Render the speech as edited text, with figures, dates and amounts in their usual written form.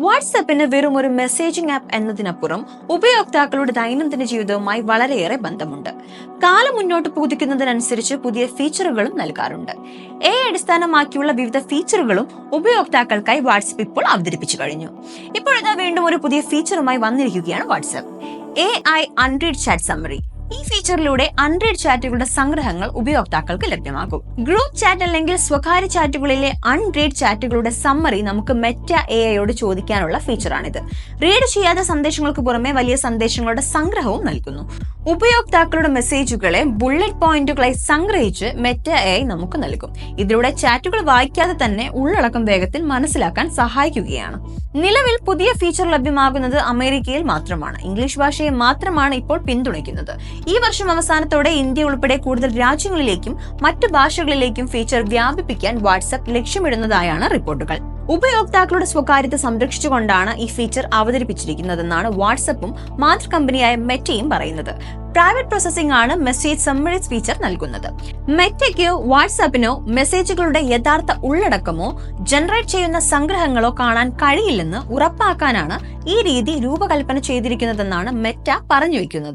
വാട്സാപ്പിന് വെറും ഒരു messaging app എന്നതിനപ്പുറം ഉപയോക്താക്കളുടെ ദൈനംദിന ജീവിതവുമായി വളരെയേറെ ബന്ധമുണ്ട്. കാലം മുന്നോട്ട് കുതിക്കുന്നതിനനുസരിച്ച് പുതിയ ഫീച്ചറുകളും നൽകാറുണ്ട്. അടിസ്ഥാനമാക്കിയുള്ള വിവിധ ഫീച്ചറുകളും ഉപയോക്താക്കൾക്കായി വാട്സാപ്പ് ഇപ്പോൾ അവതരിപ്പിച്ചു കഴിഞ്ഞു. ഇപ്പോഴിതാ വീണ്ടും ഒരു പുതിയ ഫീച്ചറുമായി വന്നിരിക്കുകയാണ് WhatsApp. AI unread chat summary. ഈ ഫീച്ചറിലൂടെ അൺറീഡ് ചാറ്റുകളുടെ സംഗ്രഹങ്ങൾ ഉപയോക്താക്കൾക്ക് ലഭ്യമാകും. ഗ്രൂപ്പ് ചാറ്റ് അല്ലെങ്കിൽ സ്വകാര്യ ചാറ്റുകളിലെ അൺറീഡ് ചാറ്റുകളുടെ സമ്മറി നമുക്ക് മെറ്റ AIയോട് ചോദിക്കാനുള്ള ഫീച്ചറാണിത്. റീഡ് ചെയ്യാത്ത സന്ദേശങ്ങൾക്ക് പുറമെ വലിയ സന്ദേശങ്ങളുടെ സംഗ്രഹവും നൽകുന്നു. ഉപയോക്താക്കളുടെ മെസ്സേജുകളെ ബുള്ളറ്റ് പോയിന്റുകളായി സംഗ്രഹിച്ച് മെറ്റ AI നമുക്ക് നൽകും. ഇതിലൂടെ ചാറ്റുകൾ വായിക്കാതെ തന്നെ ഉള്ളടക്കം വേഗത്തിൽ മനസ്സിലാക്കാൻ സഹായിക്കുകയാണ്. നിലവിൽ പുതിയ ഫീച്ചർ ലഭ്യമാകുന്നത് അമേരിക്കയിൽ മാത്രമാണ്. ഇംഗ്ലീഷ് ഭാഷയെ മാത്രമാണ് ഇപ്പോൾ പിന്തുണയ്ക്കുന്നത്. ഈ വർഷം അവസാനത്തോടെ ഇന്ത്യ ഉൾപ്പെടെ കൂടുതൽ രാജ്യങ്ങളിലേക്കും മറ്റു ഭാഷകളിലേക്കും ഫീച്ചർ വ്യാപിപ്പിക്കാൻ വാട്സാപ്പ് ലക്ഷ്യമിടുന്നതായാണ് റിപ്പോർട്ടുകൾ. ഉപയോക്താക്കളുടെ സ്വകാര്യത സംരക്ഷിച്ചുകൊണ്ടാണ് ഈ ഫീച്ചർ അവതരിപ്പിച്ചിരിക്കുന്നതെന്നാണ് വാട്സാപ്പും മാതൃകമ്പനിയായ മെറ്റയും പറയുന്നത്. പ്രൈവറ്റ് പ്രോസസിംഗ് ആണ് മെസ്സേജ് സമ്മറീസ് ഫീച്ചർ നൽകുന്നത്. മെറ്റയ്ക്കോ വാട്സാപ്പിനോ മെസ്സേജുകളുടെ യഥാർത്ഥ ഉള്ളടക്കമോ ജനറേറ്റ് ചെയ്യുന്ന സംഗ്രഹങ്ങളോ കാണാൻ കഴിയില്ലെന്ന് ഉറപ്പാക്കാനാണ് ഈ രീതി രൂപകൽപ്പന ചെയ്തിരിക്കുന്നതെന്നാണ് മെറ്റ പറഞ്ഞു വയ്ക്കുന്നത്.